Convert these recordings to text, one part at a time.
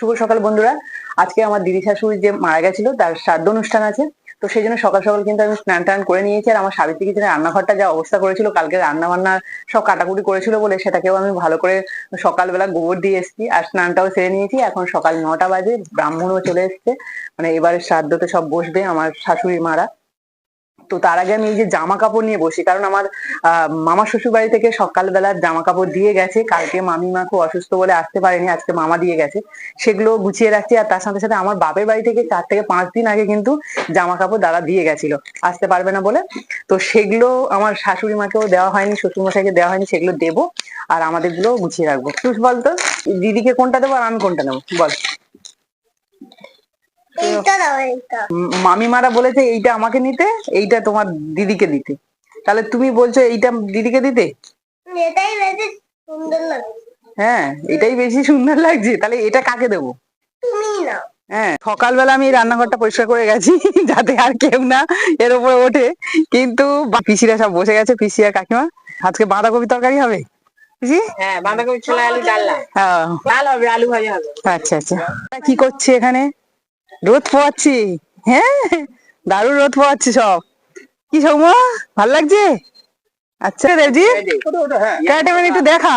শুভ সকাল বন্ধুরা। আজকে আমার দিদি শাশুড়ি যে মারা গেছিল তার শ্রাদ্ধ অনুষ্ঠান আছে, তো সেই জন্য সকাল সকাল কিন্তু আমি স্নান টান করে নিয়েছি। আর আমার সাবিত্রী কিচেনের রান্নাঘরটা যা অবস্থা করেছিল, কালকে রান্না বান্না সব কাটাকুটি করেছিল বলে সেটাকেও আমি ভালো করে সকালবেলা গোবর দিয়ে এসেছি আর স্নানটাও সেরে নিয়েছি। এখন সকাল 9টা বাজে, ব্রাহ্মণও চলে এসছে, মানে এবারে শ্রাদ্ধতে সব বসবে আমার শাশুড়ি মারা। তো তার আগে আমি এই যে জামা কাপড় নিয়ে বসি, কারণ আমার মামা শ্বশুর বাড়ি থেকে সকালবেলা জামা কাপড় দিয়ে গেছে। কালকে মামিমা খুব অসুস্থ বলে আসতে পারেনি, আজকে মামা দিয়ে গেছে, সেগুলো গুছিয়ে রাখছি। আর তার সাথে সাথে আমার বাপের বাড়ি থেকে 4 থেকে 5 দিন আগে কিন্তু জামা কাপড় দাদা দিয়ে গেছিল, আসতে পারবে না বলে। তো সেগুলো আমার শাশুড়ি মাকেও দেওয়া হয়নি, শ্বশুর মশাইকে দেওয়া হয়নি, সেগুলো দেবো আর আমাদের গুলো গুছিয়ে রাখবো। তুই বলতো দিদিকে কোনটা দেবো আর আমি কোনটা নেবো বল। মামিমারা বলেছে এইটা আমাকে নিতে, এইটা তোমার দিদিকে দিতে, তাহলে তুমি বলছো এইটা দিদিকে দিতে? হ্যাঁ, এটাই বেশি সুন্দর লাগছে, তাহলে এটা কাকে দেবো? হ্যাঁ, সকালবেলা আমি রান্নাঘরটা পরিষ্কার করে গেছি যাতে আর কেউ না এর উপরে ওঠে, কিন্তু পিসিরা সব বসে গেছে, পিসি আর কাকিমা। আজকে বাঁধাকপি তরকারি হবে পিসি? হ্যাঁ, বাঁধাকপি ছোলা আলু ডালনা। হ্যাঁ, ডাল হবে, আলু ভাজা হবে। আচ্ছা আচ্ছা। কি করছে এখানে? রোদ পোয়াচ্ছি। হ্যাঁ, দারুণ রোদ পোয়াচ্ছি সব। কি সৌম্য, ভাল লাগছে? আচ্ছা দেবজি, ক্যাটামেন একটু দেখা।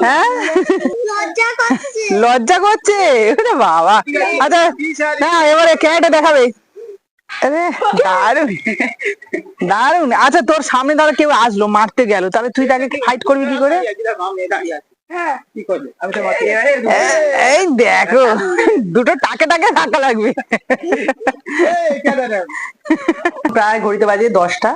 হ্যাঁ, লজ্জা করছে বাবা। আচ্ছা না, এবারে ক্যাটে দেখাবে। আরে দারুণ দারুণ। আচ্ছা, তোর সামনে ধরো কেউ আসলো, মারতে গেল, তাহলে তুই তাকে ফাইট করবি কি করে? এই দেখো, দুটো টাকে টাকে ধাক্কা লাগবে। প্রায় ঘড়িতে বাজে 10টা,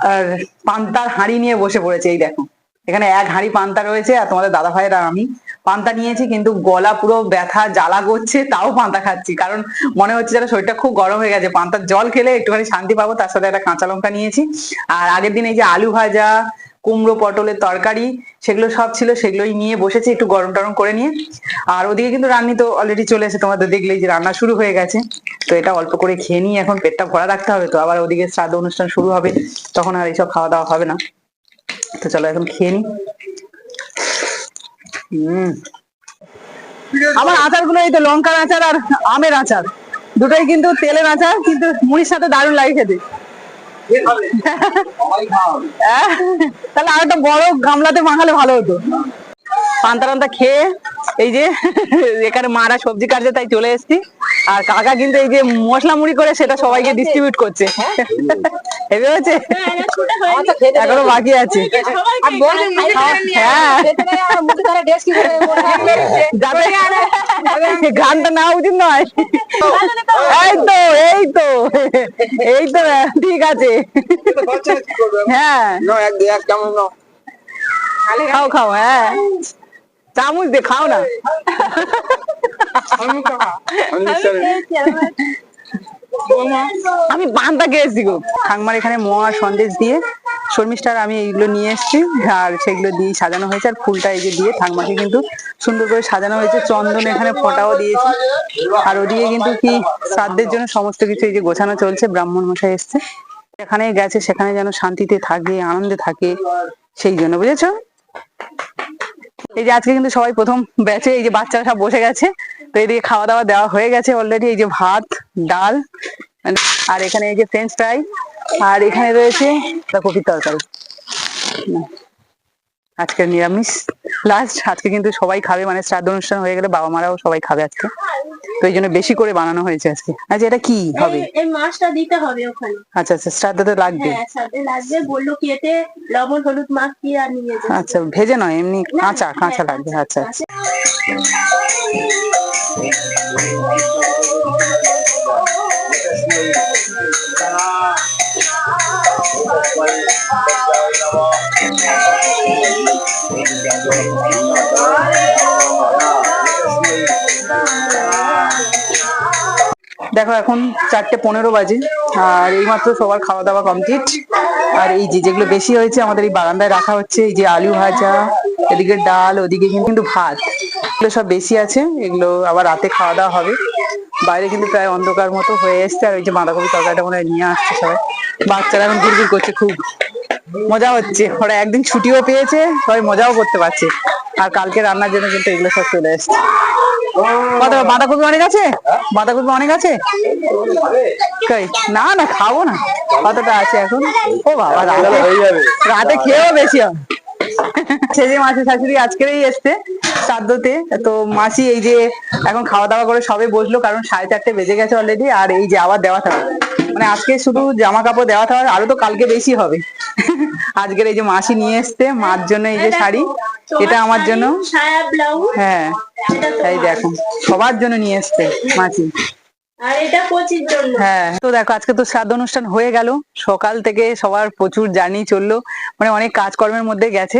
আর পান্তার হাঁড়ি নিয়ে বসে পড়েছে। এই দেখো, এখানে এক হাঁড়ি পান্তা রয়েছে, আর তোমাদের দাদা ভাইয়ের আর আমি পান্তা নিয়েছি, কিন্তু গলা পুরো ব্যথা জ্বালা করছে, তাও পান্তা খাচ্ছি, কারণ মনে হচ্ছে যেন শরীরটা খুব গরম হয়ে গেছে। পান্তার জল খেলে একটুখানি শান্তি পাবো। তার সাথে একটা কাঁচা লঙ্কা নিয়েছি, আর আগের দিন এই যে আলু ভাজা, কুমড়ো পটলের তরকারি, সেগুলো সব ছিল, সেগুলোই নিয়ে বসেছি একটু গরম টরম করে নিয়ে। আর ওদিকে কিন্তু রান্নি তো অলরেডি চলে এসে, তোমাদের দেখলেই যে রান্না শুরু হয়ে গেছে। তো এটা অল্প করে খেয়ে নিয়ে এখন পেটটা ভরা রাখতে হবে, তো আবার ওদিকে শ্রাদ্ধ অনুষ্ঠান শুরু হবে, তখন আর এইসব খাওয়া দাওয়া হবে না। তো চলো এখন খেয়ে নি। আমার আচার গুলো এই তো লঙ্কার আচার আর আমের আচার, দুটোই কিন্তু তেলের আচার, কিন্তু মুড়ির সাথে দারুণ লাগে খেতে। তাহলে আর একটা বড় গামলাতে মাখালে ভালো হতো। পান্তা টান্তা খেয়ে এই যে এখানে মারা সবজি কাটছে, তাই চলে এসেছি। আর কাকা কিন্তু এই যে মশলা মুড়ি করে সেটা সবাইকে ডিস্ট্রিবিউট করছে। হেভি হয়েছে, এখনো বাকি আছে। গানটা না উচিত নয়। এই তো এই তো এই তো ঠিক আছে। হ্যাঁ, খাও খাও, হ্যাঁ চামচ দিয়ে খাও না। আমি পান্তা খেয়েছি গো। ঠাকমার এখানে মোয়া সন্দেশ দিয়ে শর্মিষ্ঠার আমি এইগুলো নিয়ে এসেছি, আর সেগুলো দিয়ে সাজানো হয়েছে। আর ফুলটা এই যে দিয়ে ঠাকমাকে কিন্তু সুন্দর করে সাজানো হয়েছে, চন্দন এখানে ফোঁটাও দিয়েছি। আর ওদিকে কিন্তু কি শ্রাদ্ধের জন্য সমস্ত কিছু এই যে গোছানো চলছে। ব্রাহ্মণ মশাই এসছে, যেখানে গেছে সেখানে যেন শান্তিতে থাকে, আনন্দে থাকে, সেই জন্য, বুঝেছো? এই যে আজকে কিন্তু সবাই প্রথম ব্যাচে, এই যে বাচ্চারা সব বসে গেছে। তো এদিকে খাওয়া দাওয়া দেওয়া হয়ে গেছে অলরেডি। এই যে ভাত, ডাল, আর এখানে এই যে ফ্রেঞ্চ ফ্রাই, আর এখানে রয়েছে কপির তরকারি। আজকে নিরামিষ লাস্ট। আজকে কিন্তু সবাই খাবে, মানে শ্রাদ্ধ অনুষ্ঠান হয়ে গেলে বাবা মারাও সবাই খাবে আজকে, তো এই জন্য বেশি করে বানানো হয়েছে আজকে। আচ্ছা, এটা কি হবে? এই মাছটা দিতে হবে ওখানে। আচ্ছা আচ্ছা, শ্রাদ্ধতে লাগবে। হ্যাঁ, শ্রাদ্ধে লাগবে, বললো কেটে লবণ হলুদ মাখিয়ে আর নিয়ে যাবে। আচ্ছা, ভেজে নয়, এমনি কাঁচা কাঁচা লাগবে। আচ্ছা আচ্ছা। দেখো এখন 4:15 বাজে, আর এইমাত্র সবার খাওয়া দাওয়া কমপ্লিট। আর এই যে যেগুলো বেশি হয়েছে আমাদের এই বারান্দায় রাখা হচ্ছে, এই যে আলু ভাজা, এদিকে ডাল, ওদিকে কিন্তু ভাত, এগুলো সব বেশি আছে। এগুলো আবার রাতে খাওয়া দাওয়া হবে। বাইরে কিন্তু প্রায় অন্ধকার মতো হয়ে এসছে। আর ওই যে বাঁধাকপি তরকারিটা মনে হয় নিয়ে আসছে সবাই। বাচ্চারা এখন ঘুরঘুর করছে, খুব মজা হচ্ছে। ওরা একদিন ছুটিও পেয়েছে, সবাই মজাও করতে পারছে। আর কালকে রান্নার জন্য কিন্তু এগুলো সব চলে এসছে। কত বাঁধাকপি অনেক আছে? বাঁধাকপি অনেক আছে? কই না না খাবো না, কতটা আছে এখন? ও বাবা, রাতে খেয়েও বেশি হবে। সে যে মাসি শাশুড়ি আজকেরই এসছে শ্রাদ্ধতে, তো মাসি এই যে এখন খাওয়া দাওয়া করে সবে বসলো, কারণ 4:30 বেজে গেছে অলরেডি। আর এই যে আবার দেওয়া থাকবে, মানে আজকে শুধু জামা কাপড় দেওয়া থাকবে, আরো তো কালকে বেশি হবে। আজকের এই যে মাসি নিয়ে এসছে মার জন্য এই যে শাড়ি, এটা আমার জন্য, সায়া ব্লাউজ, হ্যাঁ এই দেখো সবার জন্য নিয়ে এসছে মাসি। আর এটা কোচির জন্য। হ্যাঁ, তো দেখো আজকে তো শ্রাদ্ধ অনুষ্ঠান হয়ে গেল, সকাল থেকে সবার প্রচুর জার্নি চললো, মানে অনেক কাজকর্মের মধ্যে গেছে।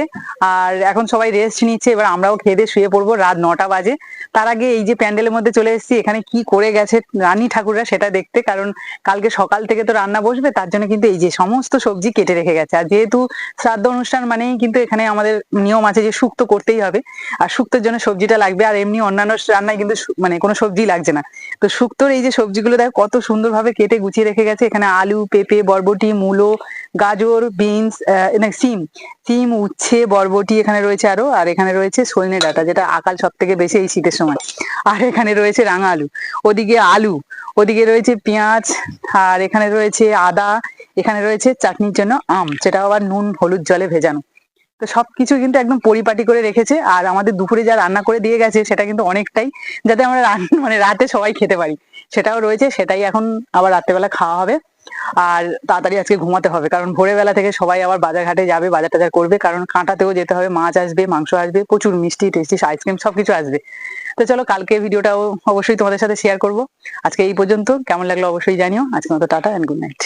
আর এখন সবাই রেস্ট নিচ্ছে, এবার আমরাও খেয়ে দিয়ে শুয়ে পড়বো, রাত 9টা বাজে। তার আগে এই যে প্যান্ডেলের মধ্যে চলে এসেছি, এখানে কি করে গেছে রানী ঠাকুররা সেটা দেখতে, কারণ কালকে সকাল থেকে তো রান্না বসবে, তার জন্য কিন্তু এই যে সমস্ত সবজি কেটে রেখে গেছে। আর যেহেতু শ্রাদ্ধ অনুষ্ঠান মানেই কিন্তু এখানে আমাদের নিয়ম আছে যে শুক্তো করতেই হবে, আর শুক্তোর জন্য সবজিটা লাগবে। আর এমনি অন্যান্য রান্নায় কিন্তু মানে কোনো সবজি লাগছে না। তো শুক্তোর এই যে সবজিগুলো দেখো কত সুন্দরভাবে কেটে গুছিয়ে রেখে গেছে। এখানে আলু, পেঁপে, বরবটি, মূলো, গাজর, বিনস, সিম, উচ্ছে, বরবটি এখানে রয়েছে আরো। আর এখানে রয়েছে সজনে ডাঁটা, যেটা আকাল সব থেকে বেশি এই শীতের সময়। আর এখানে রয়েছে রাঙা আলু, ওদিকে আলু, ওদিকে রয়েছে পেঁয়াজ, আর এখানে রয়েছে আদা, এখানে রয়েছে চাটনির জন্য আম, যেটা আবার নুন হলুদ জলে ভেজানো। তো সবকিছু কিন্তু একদম পরিপাটি করে রেখেছে। আর আমাদের দুপুরে যা রান্না করে দিয়ে গেছে সেটা কিন্তু অনেকটাই, যাতে আমরা মানে রাতে সবাই খেতে পারি, সেটাও রয়েছে। সেটাই এখন আবার রাত্রেবেলা খাওয়া হবে। আর তাড়াতাড়ি আজকে ঘুমাতে হবে, কারণ ভোরবেলা থেকে সবাই আবার বাজার ঘাটে যাবে, বাজার টাজার করবে, কারণ কাঁটাতেও যেতে হবে, মাছ আসবে, মাংস আসবে, প্রচুর মিষ্টি টেস্টি আইসক্রিম সবকিছু আসবে। তো চলো, কালকে ভিডিওটাও অবশ্যই তোমাদের সাথে শেয়ার করব। আজকে এই পর্যন্ত, কেমন লাগলো অবশ্যই জানিও। আজকে মতো টাটা এন্ড গুড নাইট।